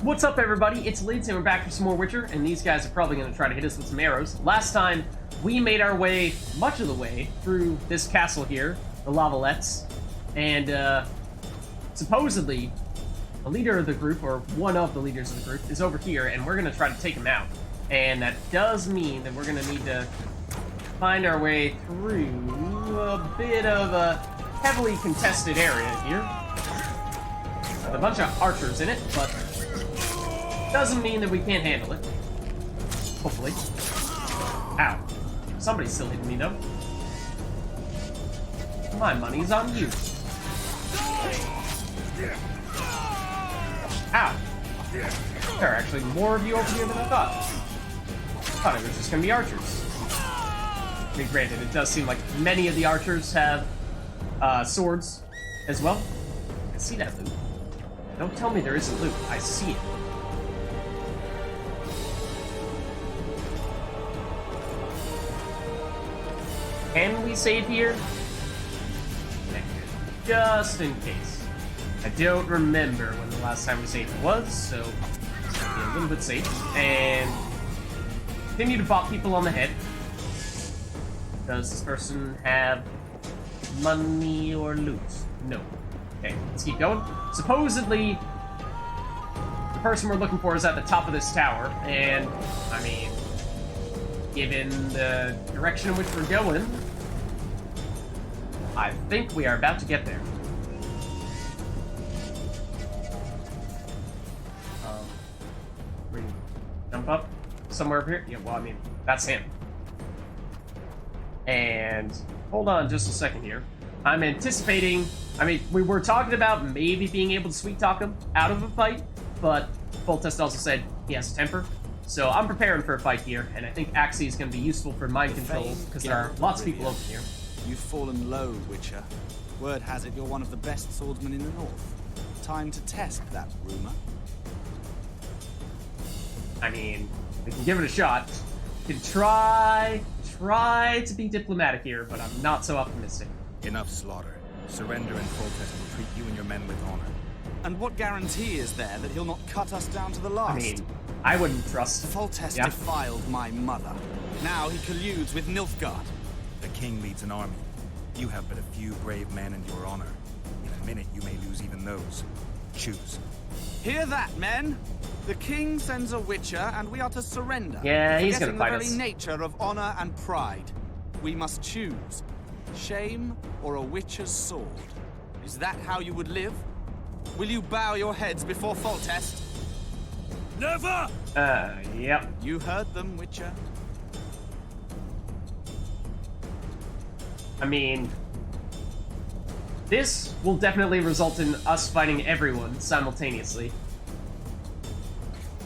What's up, everybody? It's Vids, and we're back for some more Witcher, and these guys are probably going to try to hit us with some arrows. Last time, we made our way, much of the way, through this castle here, the Lavalettes, and, supposedly, the leader of the group, or one of the leaders of the group, is over here, and we're going to try to take him out. And that does mean that we're going to need to find our way through a bit of a heavily contested area here. With a bunch of archers in it, but doesn't mean that we can't handle it. Hopefully. Ow. Somebody's still hitting me, though. My money's on you. Ow. There are actually more of you over here than I thought. I thought it was just going to be archers. I mean, granted, it does seem like many of the archers have swords as well. I see that loot. Don't tell me there isn't loot. I see it. Can we save here? Just in case. I don't remember when the last time we saved was, so be a little bit safe. And continue to bop people on the head. Does this person have money or loot? No. Okay, let's keep going. Supposedly, the person we're looking for is at the top of this tower, and, I mean, given the direction in which we're going, I think we are about to get there. We jump up somewhere over here? Yeah, well, I mean, that's him. And hold on just a second here. I'm anticipating, I mean, we were talking about maybe being able to sweet talk him out of a fight, but Foltest also said he has a temper. So I'm preparing for a fight here, and I think Axie is going to be useful for mind control, because there are lots of people over here. You've fallen low, Witcher. Word has it you're one of the best swordsmen in the north. Time to test that rumor. I mean, we can give it a shot. We can try to be diplomatic here, but I'm not so optimistic. Enough slaughter. Surrender and Foltest will treat you and your men with honor. And what guarantee is there that he'll not cut us down to the last? I mean, I wouldn't trust... Foltest defiled my mother. Now he colludes with Nilfgaard. The king leads an army. You have but a few brave men and your honor. In a minute, you may lose even those. Choose. Hear that, men? The king sends a Witcher, and we are to surrender. Yeah, he's gonna fight us. Forgetting the very nature of honor and pride. We must choose. Shame or a Witcher's sword. Is that how you would live? Will you bow your heads before Foltest? Never! Yep. You heard them, Witcher. I mean, this will definitely result in us fighting everyone simultaneously.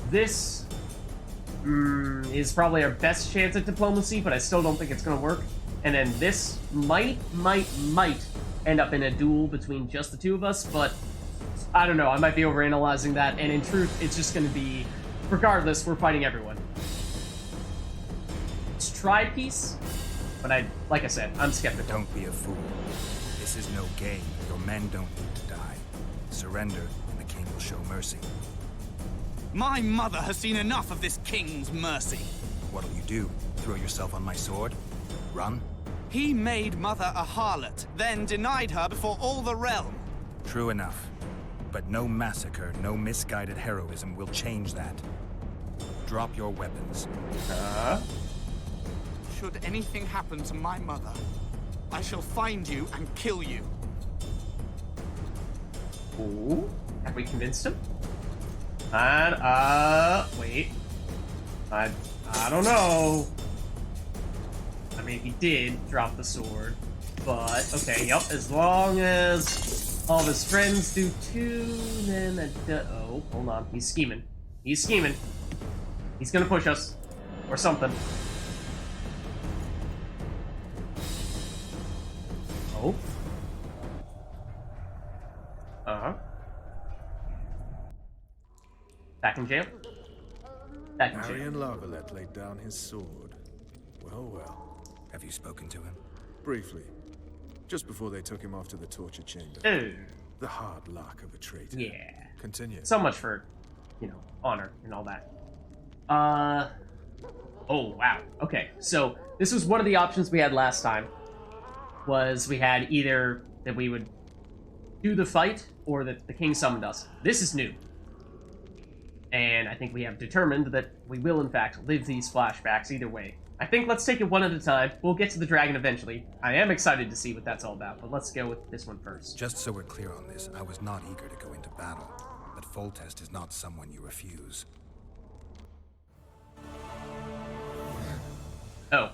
This is probably our best chance at diplomacy, but I still don't think it's going to work. And then this might end up in a duel between just the two of us, but I don't know, I might be overanalyzing that, and in truth, it's just going to be, regardless, we're fighting everyone. Let's try peace, but like I said, I'm skeptical. Don't be a fool. This is no game. Your men don't need to die. Surrender, and the king will show mercy. My mother has seen enough of this king's mercy. What'll you do? Throw yourself on my sword? Run? He made mother a harlot, then denied her before all the realm. True enough. But no massacre, no misguided heroism will change that. Drop your weapons. Should anything happen to my mother, I shall find you and kill you. Ooh, have we convinced him? And, wait. I don't know. I mean, he did drop the sword, but, okay, yep, as long as all of his friends do too, then, oh, hold on, he's scheming. He's scheming. He's gonna push us. Or something. Oh. Uh-huh. Back in jail? Back in jail. Marion Lavalette laid down his sword. Well, well. Have you spoken to him? Briefly. Just before they took him off to the torture chamber. Ooh. The hard luck of a traitor. Yeah. Continue. So much for you know, honor and all that. Oh, wow. Okay, so this was one of the options we had last time, was we had either that we would do the fight or that the king summoned us. This is new. And I think we have determined that we will, in fact, live these flashbacks either way. I think let's take it one at a time. We'll get to the dragon eventually. I am excited to see what that's all about, but let's go with this one first. Just so we're clear on this, I was not eager to go into battle, but Foltest is not someone you refuse. Oh.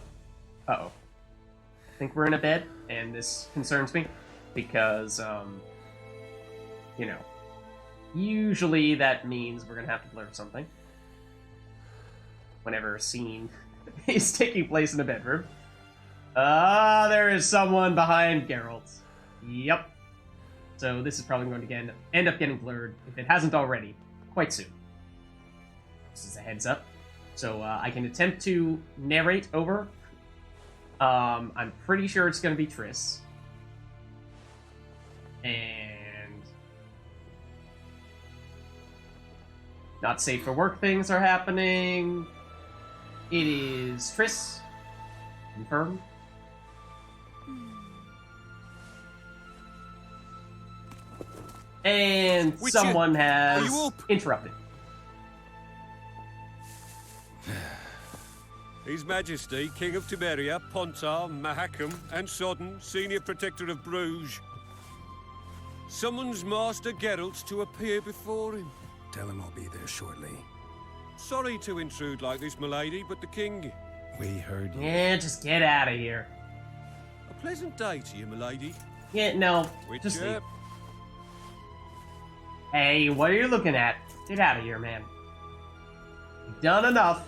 Uh-oh. I think we're in a bed, and this concerns me, because, you know, usually that means we're gonna have to blur something. Whenever a scene is taking place in a bedroom. There is someone behind Geralt. Yep. So this is probably going to end up getting blurred, if it hasn't already, quite soon. This is a heads up. So I can attempt to narrate over. I'm pretty sure it's going to be Triss. And not safe for work things are happening. It is Triss. Confirmed. And Witcher, someone are has you up? interrupted. His Majesty, King of Tiberia, Pontar, Mahakam, and Sodden, Senior Protector of Bruges, summons Master Geralt to appear before him. Tell him I'll be there shortly. Sorry to intrude like this, milady, but the king... We heard you. Yeah, just get out of here. A pleasant day to you, milady. Yeah, no, just Witcher, leave. Hey, what are you looking at? Get out of here, man. You've done enough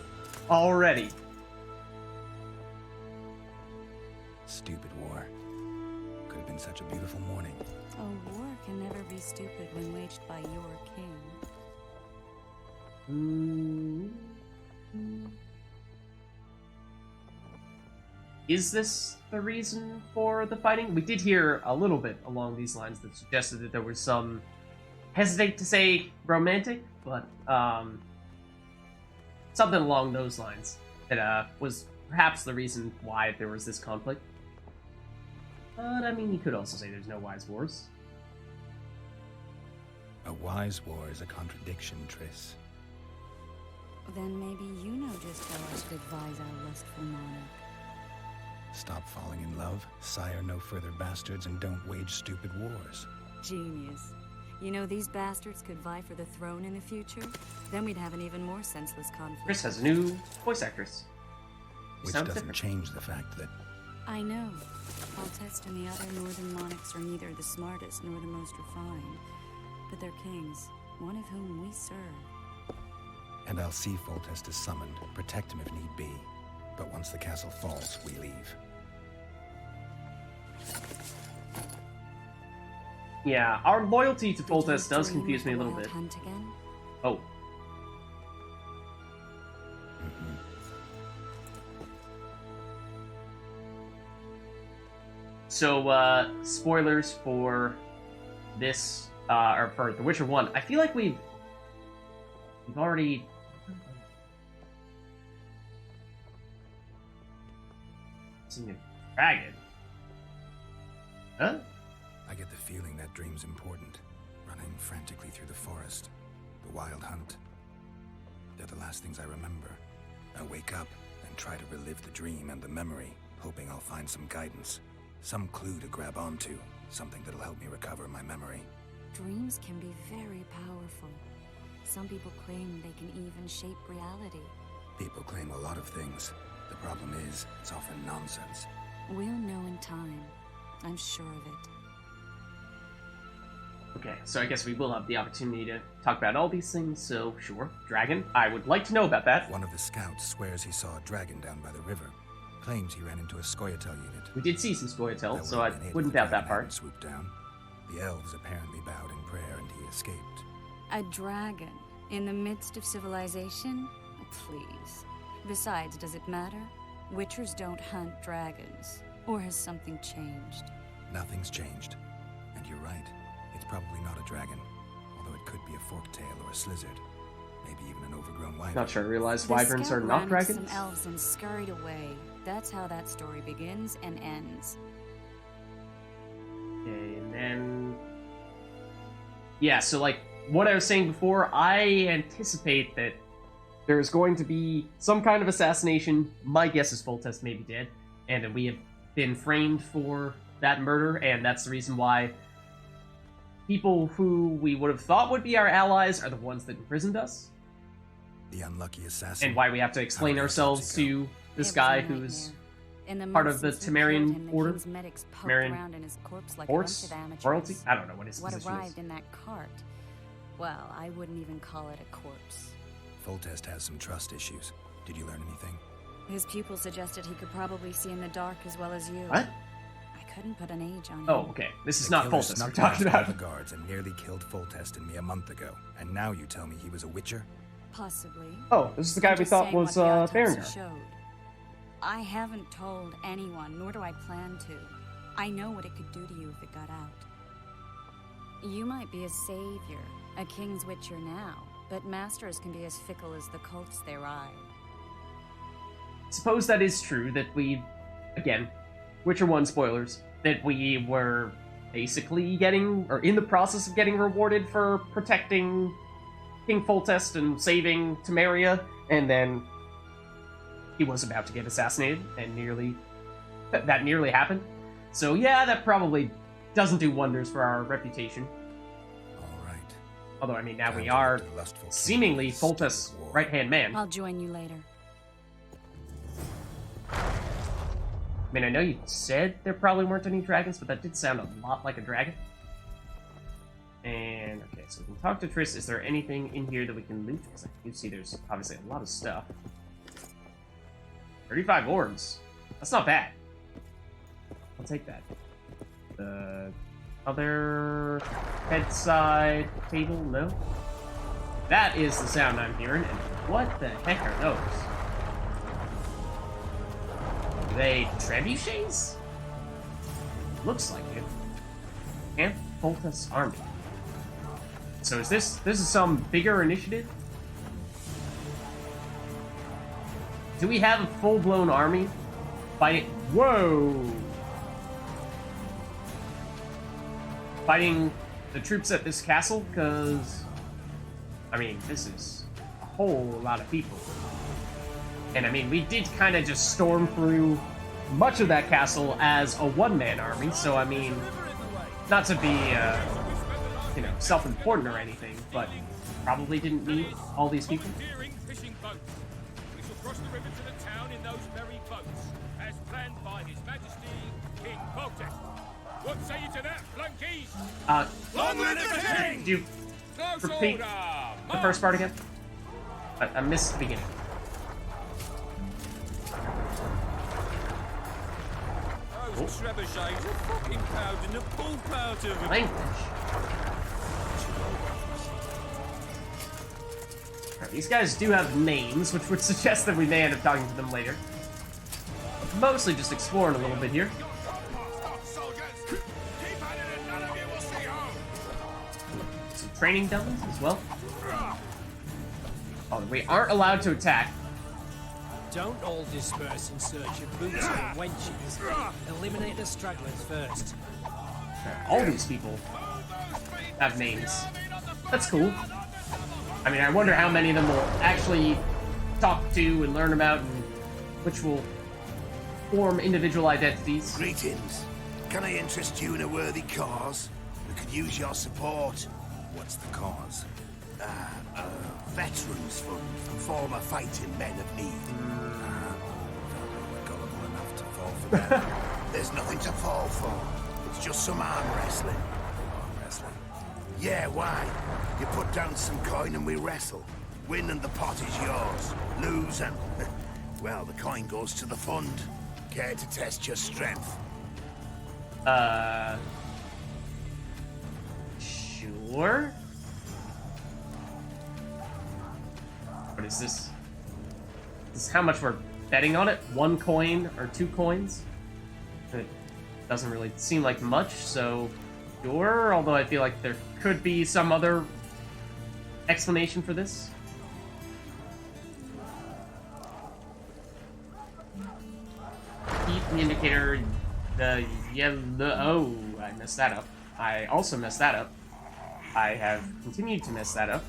already. Stupid war. Could have been such a beautiful morning. A war can never be stupid when waged by your king. Is this the reason for the fighting? We did hear a little bit along these lines that suggested that there was some, hesitate to say romantic, but something along those lines that was perhaps the reason why there was this conflict. But I mean, you could also say there's no wise wars. A wise war is a contradiction, Triss. Then maybe you know just how I should advise our lustful monarch. Stop falling in love, sire no further bastards, and don't wage stupid wars. Genius. You know, these bastards could vie for the throne in the future? Then we'd have an even more senseless conflict. Chris has a new voice actress. Which Sounds doesn't different. change the fact that I know. Foltest and the other northern monarchs are neither the smartest nor the most refined. But they're kings, one of whom we serve. And I'll see Foltest is summoned, protect him if need be. But once the castle falls, we leave. Yeah, our loyalty to Did you Foltest does dream confuse of me a the little wild bit. Hunt again? Oh. So, spoilers for this, or for The Witcher 1. I feel like we've already... seen a dragon. Huh? I get the feeling that dream's important. Running frantically through the forest. The wild hunt. They're the last things I remember. I wake up and try to relive the dream and the memory, hoping I'll find some guidance. Some clue to grab onto. Something that'll help me recover my memory. Dreams can be very powerful. Some people claim they can even shape reality. People claim a lot of things. The problem is, it's often nonsense. We'll know in time. I'm sure of it. Okay, so I guess we will have the opportunity to talk about all these things, so sure. Dragon, I would like to know about that. One of the scouts swears he saw a dragon down by the river. Claims he ran into a Scoia'tael unit. We did see some Scoia'tael, That so I would have been it wouldn't if the doubt that dragon part. hadn't swooped down. The elves apparently bowed in prayer and he escaped. A dragon in the midst of civilization? Please. Besides, does it matter? Witchers don't hunt dragons. Or has something changed? Nothing's changed. And you're right. It's probably not a dragon. Although it could be a forktail or a slizzard. Maybe even an overgrown wyvern. Not sure I realized The wyverns scout are not ran into dragons. Some elves and scurried away. That's how that story begins and ends. Okay, and then... Yeah, so like, what I was saying before, I anticipate that there's going to be some kind of assassination. My guess is Foltest may be dead, and that we have been framed for that murder, and that's the reason why people who we would have thought would be our allies are the ones that imprisoned us, The unlucky assassin. and why we have to explain How many ourselves episodes ago? to this It was guy a who's nightmare. In the part months of the since we killed Temerian him, the order? king's medics poked Temerian around in his corpse like force? a bunch of amateurs. Royalty? I don't know what his What position arrived is. in that cart? Well, I wouldn't even call it a corpse. Foltest has some trust issues. Did you learn anything? His pupil suggested he could probably see in the dark as well as you. What? I couldn't put an age on him. Oh, okay. This is The not killer Foltest we're snuck talking past all about. the guards and nearly killed Foltest and me a month ago. And now you tell me he was a witcher? Possibly. Oh, this is the guy I'm we just thought saying was what the autopsy Berengar. showed. I haven't told anyone, nor do I plan to. I know what it could do to you if it got out. You might be a savior, a king's witcher now, but masters can be as fickle as the cults they ride. Suppose that is true, that we, again, Witcher 1 spoilers, that we were basically getting, or in the process of getting rewarded for protecting King Foltest and saving Temeria, and then he was about to get assassinated, and that nearly happened. So yeah, that probably doesn't do wonders for our reputation. All right. Although, I mean, now we Time to are let the lustful king seemingly start Foltest's war. right-hand man. I'll join you later. I mean, I know you said there probably weren't any dragons, but that did sound a lot like a dragon. And, okay, so we can talk to Triss. Is there anything in here that we can loot? Because I do see there's obviously a lot of stuff. 35 orbs. That's not bad. I'll take that. The other bedside table? No? That is the sound I'm hearing, and what the heck are those? Are they trebuchets? Looks like it. Camp Foltest's army. So is this is some bigger initiative? Do we have a full-blown army fighting? Whoa! Fighting the troops at this castle? Because, I mean, this is a whole lot of people. And I mean, we did kind of just storm through much of that castle as a one-man army, so I mean, not to be, you know, self-important or anything, but probably didn't need all these people. Commandeering fishing boats. We shall cross the river to the town in those very boats, as planned by His Majesty King Foltest. What say you to that, flunkies? Long live the king! Do you Close repeat order! the first part again? I missed the beginning. Those trebuchets are fucking pounding the pulp out of them. Language. Alright, these guys do have names, which would suggest that we may end up talking to them later. Mostly just exploring a little bit here. Some training dummies as well. Oh, we aren't allowed to attack. Don't all disperse in search of boots and wenches. Eliminate the stragglers first. All these people have names. That's cool. I mean, I wonder how many of them will actually talk to and learn about, and which will form individual identities. Greetings. Can I interest you in a worthy cause? We could use your support. What's the cause? Veterans Fund for former fighting men of need. We're gullible enough to fall for that. There's nothing to fall for. It's just some arm wrestling. Arm wrestling. Yeah, why? You put down some coin and we wrestle. Win and the pot is yours. Lose and... well, the coin goes to the fund. Care to test your strength? Sure. What is this? This is how much we're betting on it? 1 coin or 2 coins? It doesn't really seem like much, so sure, although I feel like there could be some other explanation for this. The indicator, the yellow... Oh, I messed that up. I also messed that up. I have continued to mess that up.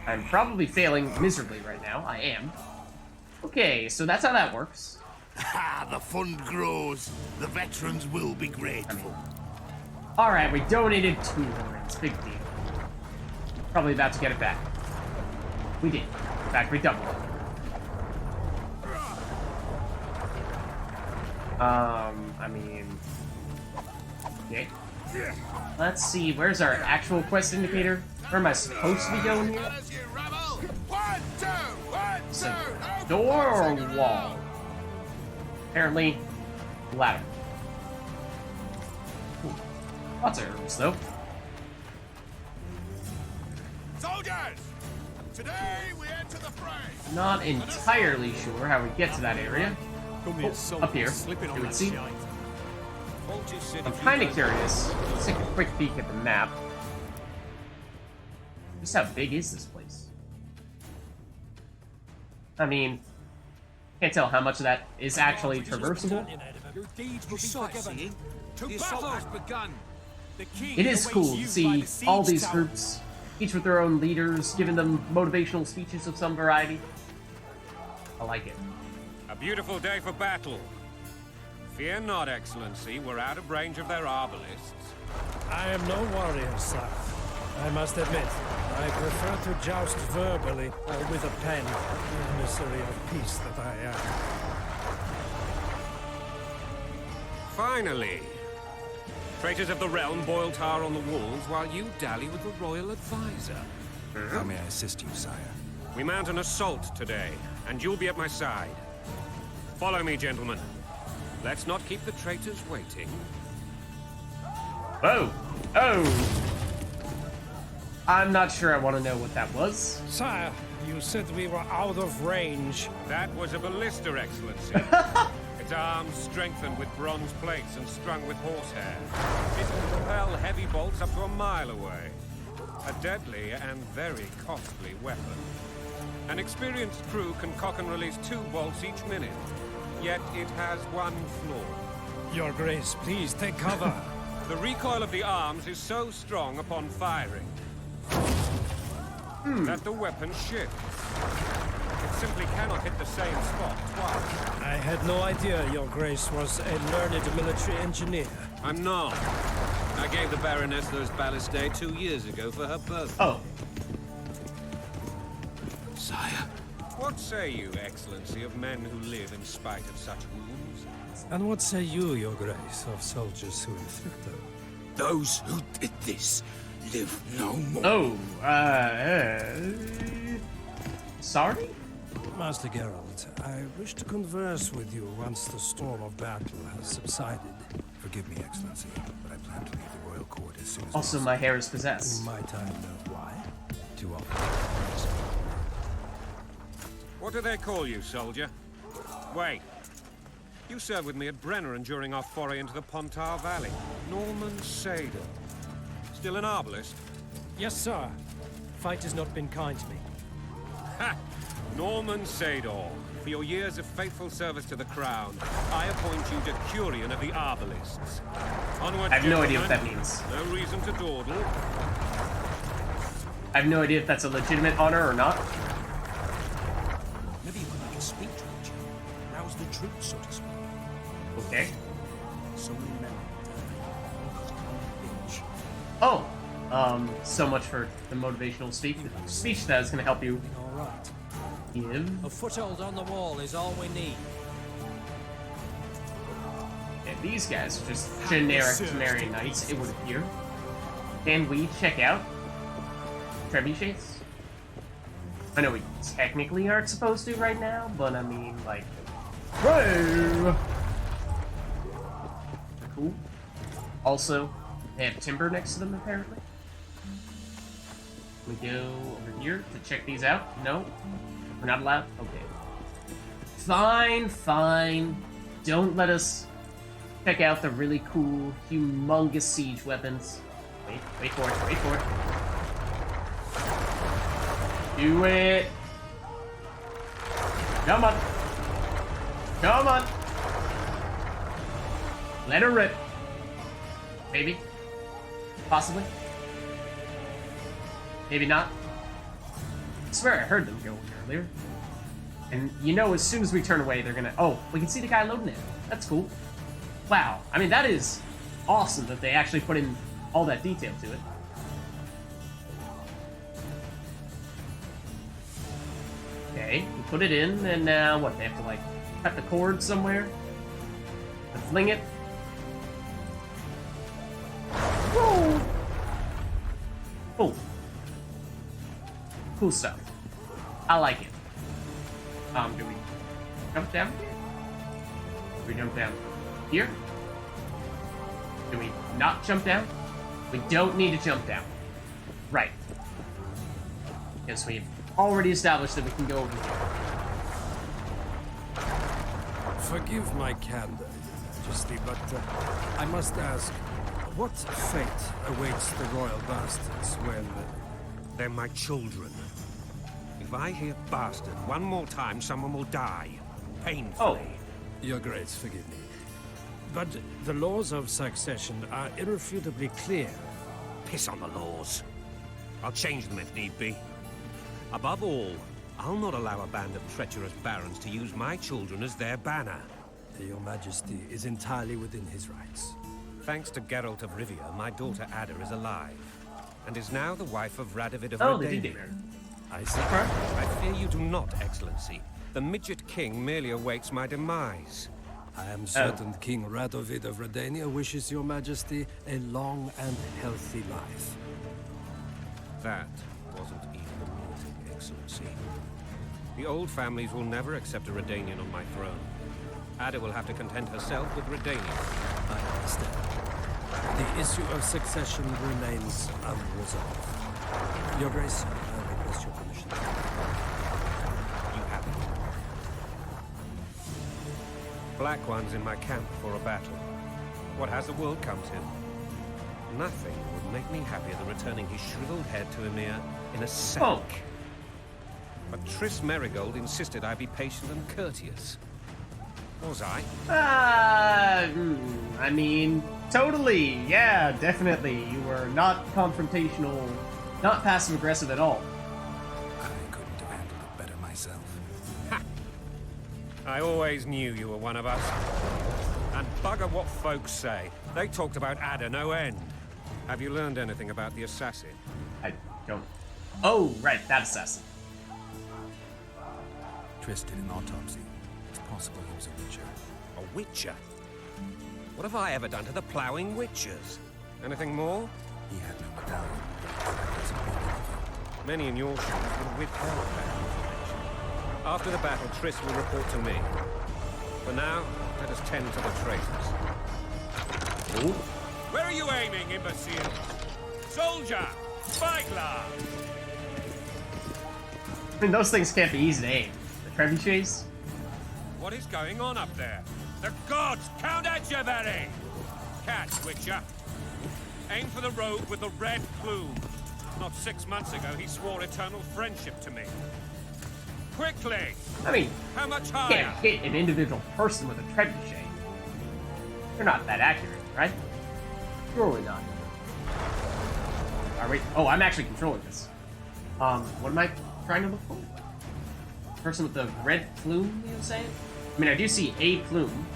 I'm probably failing miserably right now. I am. Okay, so that's how that works. Ha! The fund grows. The veterans will be grateful. Alright, we donated 2 rings. Big deal. Probably about to get it back. We did. In fact, we doubled it. I mean... Okay. Let's see, where's our actual quest indicator? Where am I supposed to be going here? Is it door or wall? Apparently, ladder. Ooh, lots of herbs, though. Soldiers! Today we enter the fray! Not entirely sure how we get to that area. Oh, up here. You would see. I'm kind of curious. Let's take a quick peek at the map. Just how big is this place? I mean, can't tell how much of that is actually traversable. Your deeds will be forgiven. The assault has begun. The king It is cool to awaits you by see the all siege these tower. groups, each with their own leaders, giving them motivational speeches of some variety. I like it. A beautiful day for battle. Fear not, Excellency. We're out of range of their arbalists. I am no warrior, sir. I must admit, I prefer to joust verbally or with a pen, the emissary of peace that I am. Finally. Traitors of the realm boil tar on the walls while you dally with the royal advisor. How may I assist you, sire? We mount an assault today, and you'll be at my side. Follow me, gentlemen. Let's not keep the traitors waiting. Whoa! Oh! I'm not sure I want to know what that was. Sire, you said we were out of range. That was a ballista, Excellency. Its arms strengthened with bronze plates and strung with horsehair. It can propel heavy bolts up to a mile away. A deadly and very costly weapon. An experienced crew can cock and release 2 bolts each minute. Yet it has one flaw. Your Grace, please take cover. The recoil of the arms is so strong upon firing that the weapon shifts. It simply cannot hit the same spot twice. I had no idea Your Grace was a learned military engineer. I'm not. I gave the Baroness those ballistae 2 years ago for her birthday. Oh. Sire. What say you, Excellency, of men who live in spite of such wounds? And what say you, Your Grace, of soldiers who inflict them? Those who did this live no more. Oh, sorry? Master Geralt, I wish to converse with you once the storm of battle has subsided. Forgive me, Excellency, but I plan to leave the royal court as soon as Also, possible. my hair is possessed. Might I know why? Too often. What do they call you, soldier? Wait. You served with me at Brenneran during our foray into the Pontar Valley. Norman Sador. Still an arbalist? Yes, sir. Fight has not been kind to me. Ha! Norman Sador. For your years of faithful service to the crown, I appoint you Decurion of the Arbalists. Onward, I have no idea what gentlemen. that means. No reason to dawdle. I have no idea if that's a legitimate honor or not. Maybe you could make a speech, would you? Rouse the troops, so to speak. Okay. So many men binge. Oh, so much for the motivational speech. Speech that is going to help you All right. give. A foothold on the wall is all we need. And these guys are just generic Temerian knights, it would appear. Can we check out trebuchets? I know we technically aren't supposed to right now, but I mean, like... Whoa! Cool. Also, they have timber next to them, apparently. We go over here to check these out. No? We're not allowed? Okay. Fine, fine. Don't let us check out the really cool, humongous siege weapons. Wait for it, wait for it. Do it! Come on! Come on. Let her rip. Maybe. Possibly. Maybe not. I swear I heard them go earlier. And you know, as soon as we turn away, they're gonna... Oh, we can see the guy loading it. That's cool. Wow. I mean, that is awesome that they actually put in all that detail to it. Okay, we put it in, and now what? They have to, like, cut the cord somewhere? To fling it? Whoa! Cool. Cool stuff. I like it. Do we jump down here? Do we jump down here? Do we not jump down? We don't need to jump down. Right. Because we've already established that we can go over here. Forgive my candor, Majesty, but I must ask, what fate awaits the royal bastards when... They're my children. If I hear bastard one more time, someone will die. Painfully. Oh. Your Grace, forgive me. But the laws of succession are irrefutably clear. Piss on the laws. I'll change them if need be. Above all, I'll not allow a band of treacherous barons to use my children as their banner. Your Majesty is entirely within his rights. Thanks to Geralt of Rivia, my daughter Ada is alive, and is now the wife of Radovid of Oh, they did Redania. get married. I see. I fear you do not, Excellency. The midget king merely awaits my demise. I am certain King Radovid of Redania wishes your Majesty a long and healthy life. That wasn't even a meeting, Excellency. The old families will never accept a Redanian on my throne. Ada will have to content herself with Redania. I understand. The issue of succession remains unresolved. Your Grace, I request your permission. You have it. Black One's in my camp for a battle. What has the world come to? Nothing would make me happier than returning his shriveled head to Emir in a sack. Oh. But Triss Merigold insisted I be patient and courteous. Was I? I mean, totally. Yeah, definitely. You were not confrontational, not passive-aggressive at all. I couldn't have handled it better myself. I always knew you were one of us. And bugger what folks say. They talked about Ada no end. Have you learned anything about the assassin? I don't... Oh, right, that assassin. Triss did an autopsy. It's possible he was a witcher. A witcher? What have I ever done to the ploughing witchers? Anything more? He had no medallion. That doesn't mean anything. Many in your shoes would have withheld that information. After the battle, Triss will report to me. For now, let us tend to the traitors. Ooh. Where are you aiming, imbecile? Soldier! Spyglass! I mean, those things can't be easy to aim. The trebuchets? What is going on up there? The gods count at you, Barry! Catch, Witcher. Aim for the rogue with the red plume. Not 6 months ago, he swore eternal friendship to me. Quickly! I mean, How much you higher? can't hit an individual person with a trebuchet. They're not that accurate, right? Surely not. Are we? Oh, I'm actually controlling this. What am I trying to look for? Person with the red plume, you saying? I mean, I do see a plume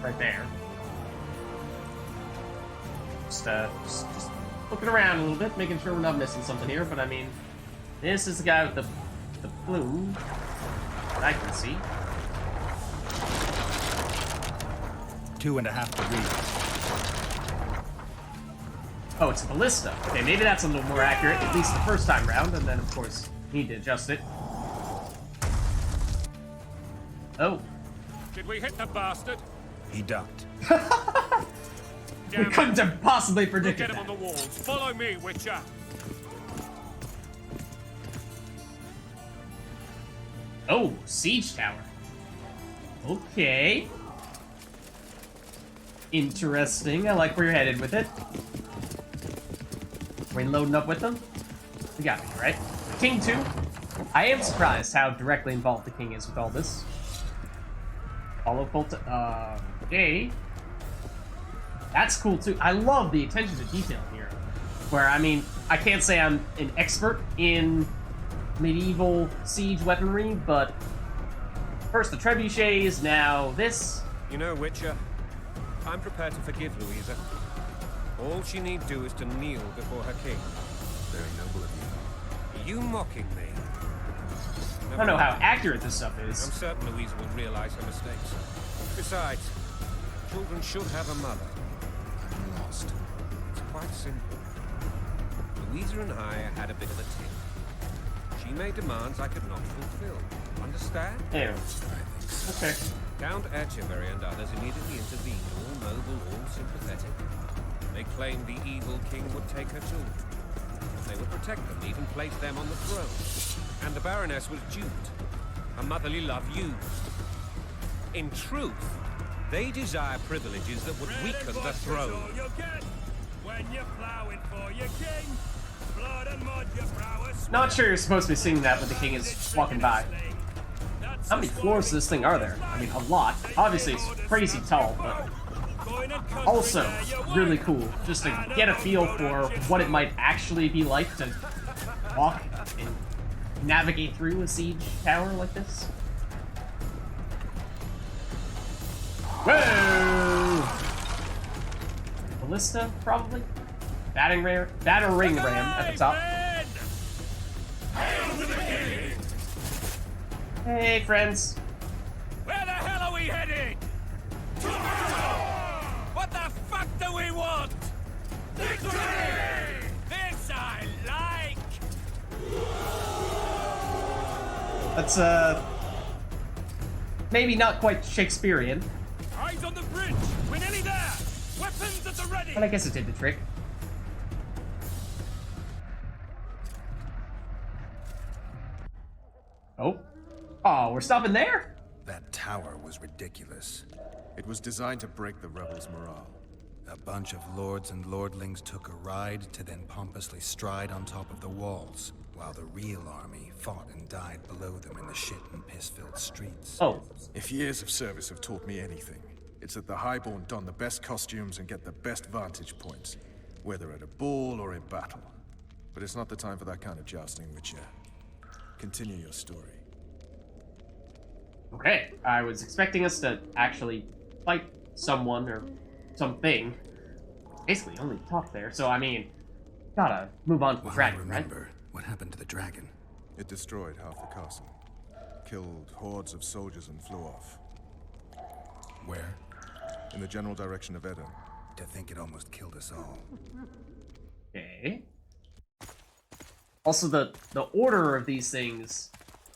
right there. Just looking around a little bit, making sure we're not missing something here. But I mean, this is the guy with the plume that I can see. 2.5 degrees. Oh, it's a ballista. Okay, maybe that's a little more accurate, at least the first time round, and then, of course, need to adjust it. Oh. Did we hit the bastard? He ducked. We Damn couldn't it. have possibly We'll predicted get him on that. the walls. Follow me, Witcher. Oh, siege tower. Okay. Interesting. I like where you're headed with it. Are we loading up with them? We got me, right? King 2. I am surprised how directly involved the king is with all this. Follow cult. Okay. That's cool too. I love the attention to detail here. Where, I mean, I can't say I'm an expert in medieval siege weaponry, but first the trebuchets, now this. You know, Witcher, I'm prepared to forgive Louisa. All she need do is to kneel before her king. Very noble of you. Are you mocking me? I don't know how accurate this stuff I'm is. certain Louisa will realize her mistakes. Besides, children should have a mother. I'm lost. It's quite simple. Louisa and I had a bit of a tiff. She made demands I could not fulfill. Understand? Ew. Okay. Count Etcheverry and others immediately intervened, all noble, all sympathetic. They claimed the evil king would take her children. They would protect them, even place them on the throne. And the Baroness was duped. Her motherly love used. In truth, they desire privileges that would weaken the throne. Not sure you're supposed to be singing that when the king is walking by. How many floors to this thing are there? I mean, a lot. Obviously, it's crazy tall, but also really cool. Just to get a feel for what it might actually be like to walk and navigate through a siege tower like this. Whoa! Ballista, probably? Battering ram at the top. Hey, friends. Where the hell are we heading? What the fuck do we want? Victory! This I like! That's, maybe not quite Shakespearean, Eyes on the bridge! We're nearly there! Weapons at the ready! but I guess it did the trick. Oh. Oh, we're stopping there? That tower was ridiculous. It was designed to break the rebels' morale. A bunch of lords and lordlings took a ride to then pompously stride on top of the walls, while the real army fought and died below them in the shit and piss-filled streets. Oh. If years of service have taught me anything, it's that the Highborn don the best costumes and get the best vantage points, whether at a ball or in battle. But it's not the time for that kind of jousting, Witcher. Continue your story. Okay, I was expecting us to actually fight someone or something. Basically, only talk there, so I mean, gotta move on to the Well, I dragon, right? remember what happened to the dragon. It destroyed half the castle, killed hordes of soldiers and flew off. Where? In the general direction of Edom. To think it almost killed us all. Okay. Also, the order of these things,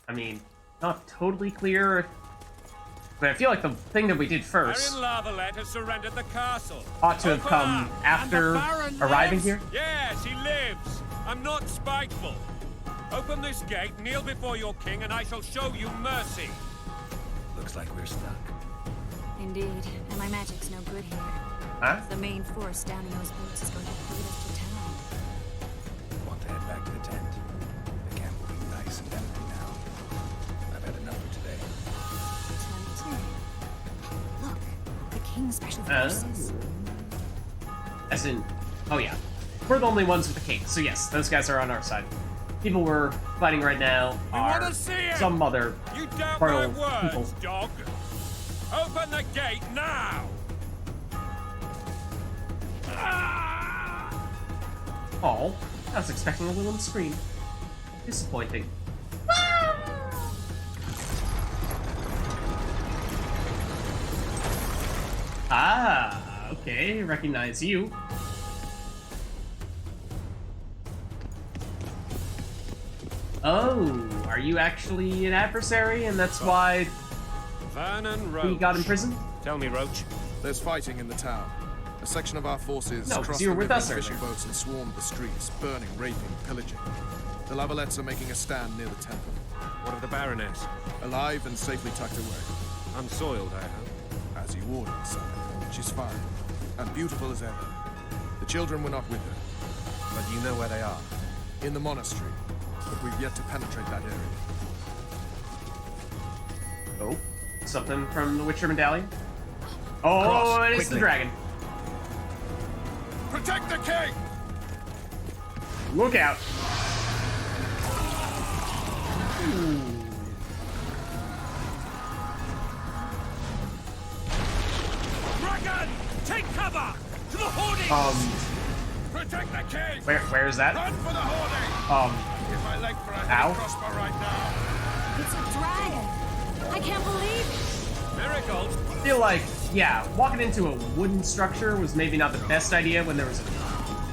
I mean, not totally clear. But I feel like the thing that we did first Baron Lavalette has surrendered the castle. ought to have Open come up. after And the Baron arriving lives? here. Yes, he lives. I'm not spiteful. Open this gate, kneel before your king, and I shall show you mercy. Looks like we're stuck. Indeed, and my magic's no good here. Huh? The main force down in those boats is going to lead us to town. Want to head back to the tent? The camp will be nice and empty now. I've had enough for today. Tempting. Look, the king's special forces. As in, oh yeah, we're the only ones with the king. So yes, those guys are on our side. People we're fighting right now are wanna see it? some other You doubt my royal words, people. dog. Open the gate now! Oh, I was expecting a little scream. Disappointing. Ah, okay, recognize you. Oh, are you actually an adversary, and that's why Vernon Roach. we got imprisoned? Tell me, Roach. There's fighting in the town. A section of our forces No, 'cause crossed you were the with river us in fishing earlier. boats and swarmed the streets, burning, raping, pillaging. The Lavalettes are making a stand near the temple, What of the Baroness? alive and safely tucked away. Unsoiled, I hope. As you ordered, son. She's fine, and beautiful as ever. The children were not with her. But you know where they are. In the monastery, but we've yet to penetrate that area. Oh. Something from the Witcher medallion. Oh, Cross, it is the quickly. dragon. Protect the king! Look out. Dragon! Take cover! To the hoarding! Protect the king! Where is that? Run for the hoarding! Give my leg for a heavy Ow. crossbow right now. It's a dragon. I can't believe it. Miracles! I feel like, yeah, walking into a wooden structure was maybe not the best idea when there was a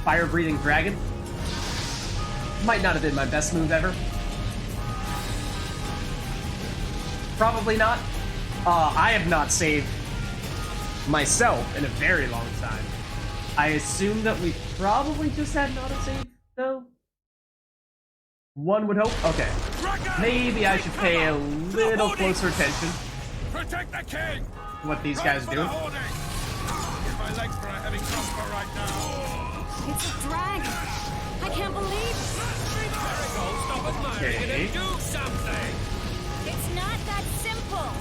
fire-breathing dragon. Might not have been my best move ever. Probably not. I have not saved myself in a very long time. I assume that we probably just had an autosave, though. One would hope. Okay. Maybe I should pay a little closer attention Protect the king! to what these guys are doing. Give my leg for a heavy crossbow right now. It's a dragon. I can't believe it. Miracles, stop admiring it and do something! It's not that simple.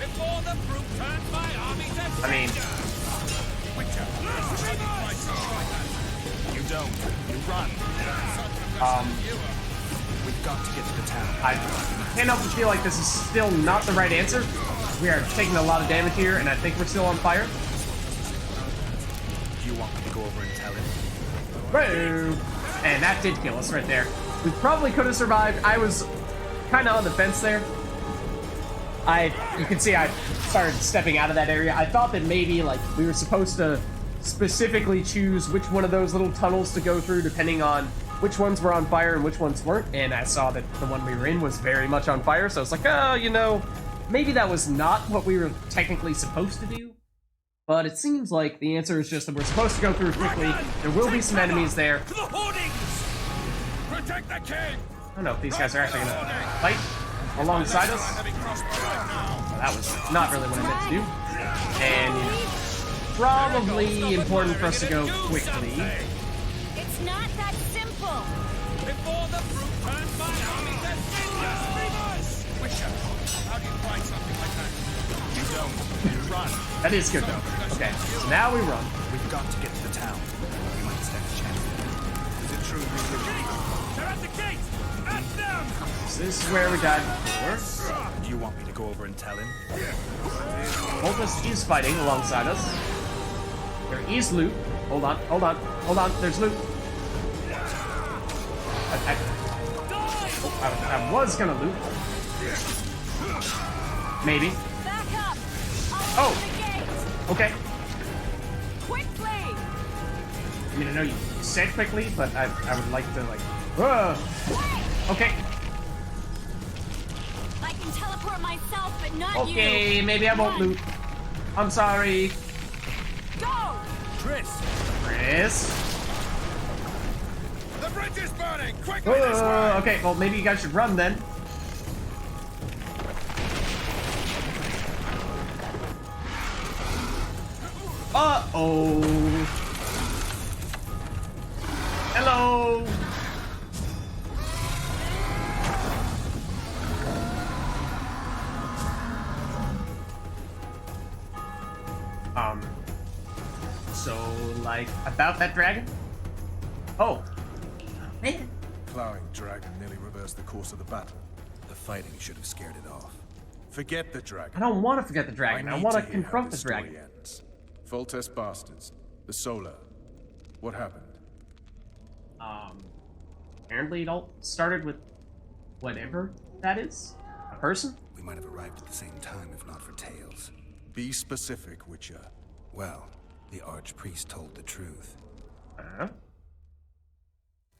Before the brute turns my army to I mean, Witcher, You don't. You run. We've got to get to the town. I can't help but feel like this is still not the right answer. We are taking a lot of damage here, and I think we're still on fire. Do you want me to go over and tell him? Whoa. And that did kill us right there. We probably could have survived. I was kind of on the fence there. You can see I started stepping out of that area. I thought that maybe like we were supposed to specifically choose which one of those little tunnels to go through depending on which ones were on fire and which ones weren't. And I saw that the one we were in was very much on fire. So I was like, oh, you know, maybe that was not what we were technically supposed to do. But it seems like the answer is just that we're supposed to go through quickly. There will be some enemies there. To the hoardings! protect the king! I don't know if these guys are actually gonna fight alongside us. That was not really what I meant to do. And probably important for us to go quickly. It's not that simple. Before the brute turns my army to cinders! Witcher, how do you fight something like that? You don't. You run. That is good though. Okay, so now we run. We've got to get to the town. We might stand a chance. Is it true you were... They're at the gate! At them! So this is where we died before. Do you want me to go over and tell him? Voltus is fighting alongside us. There is loot. Hold on, hold on, hold on. There's loot. I was gonna loot. Maybe. Back up. Oh. Open the gate. Okay. Quickly. I mean, I know you said quickly, but I would like to, like... Okay. I can teleport myself, but not you. Okay, maybe I won't loot. I'm sorry. Go. Chris. The bridge is burning! Quickly this way! Okay, well, maybe you guys should run then. Uh-oh. Hello. So, like, about that dragon? Oh. Man. Plowing dragon nearly reversed the course of the battle. The fighting should have scared it off. Forget the dragon. I don't want to forget the dragon. I need want to hear how confront the this story dragon. ends. Foltest bastards. The Solar. What happened? Apparently it all started with whatever that is. A person? We might have arrived at the same time if not for tales. Be specific, Witcher. Well, the Archpriest told the truth. Uh-huh.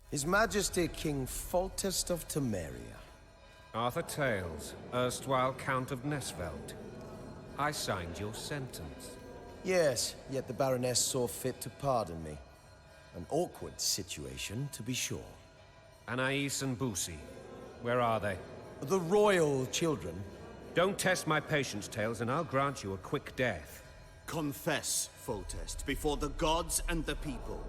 His Majesty King Foltest of Temeria. Arthur Tales, erstwhile Count of Nesveld. I signed your sentence. Yes, yet the Baroness saw fit to pardon me. An awkward situation, to be sure. Anais and Boussy, where are they? The royal children. Don't test my patience, Tales, and I'll grant you a quick death. Confess, Foltest, before the gods and the people.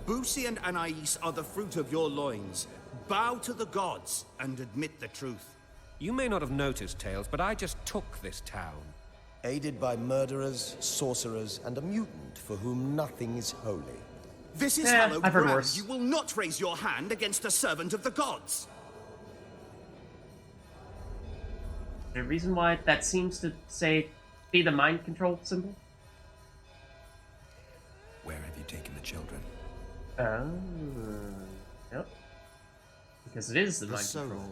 Boussy and Anais are the fruit of your loins. Bow to the gods and admit the truth. You may not have noticed, Tales, but I just took this town. aided by murderers, sorcerers, and a mutant for whom nothing is holy. This is Yeah, hallowed I've heard ground. worse. You will not raise your hand against a servant of the gods. The reason why that seems to say be the mind control symbol? Where have you taken the children? Yep. Because it is the mind soul. control.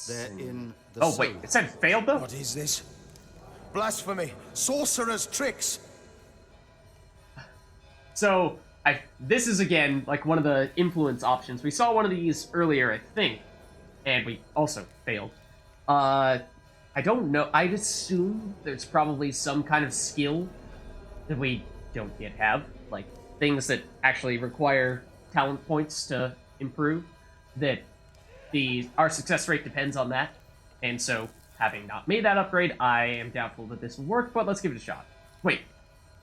They're in the Oh wait, soul. it said failed though? What is this? Blasphemy! Sorcerer's tricks! So, this is again like one of the influence options. We saw one of these earlier, I think, and we also failed. I don't know. I'd assume there's probably some kind of skill that we don't yet have, like things that actually require talent points to improve. That our success rate depends on that, and so having not made that upgrade, I am doubtful that this will work. But let's give it a shot. Wait,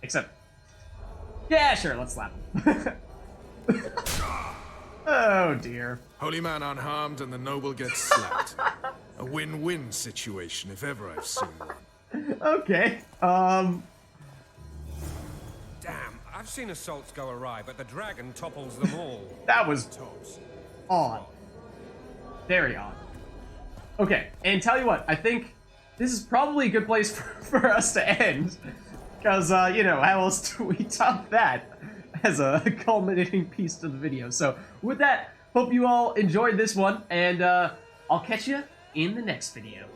except. Yeah, sure, let's slap him. Oh, dear. Holy man unharmed and the noble gets slapped. A win-win situation, if ever I've seen one. Okay, Damn, I've seen assaults go awry, but the dragon topples them all. that was Tops. odd. Very odd. Okay, and tell you what, I think this is probably a good place for us to end. Because, you know, how else do we top that as a culminating piece to the video? So, with that, hope you all enjoyed this one, and I'll catch you in the next video.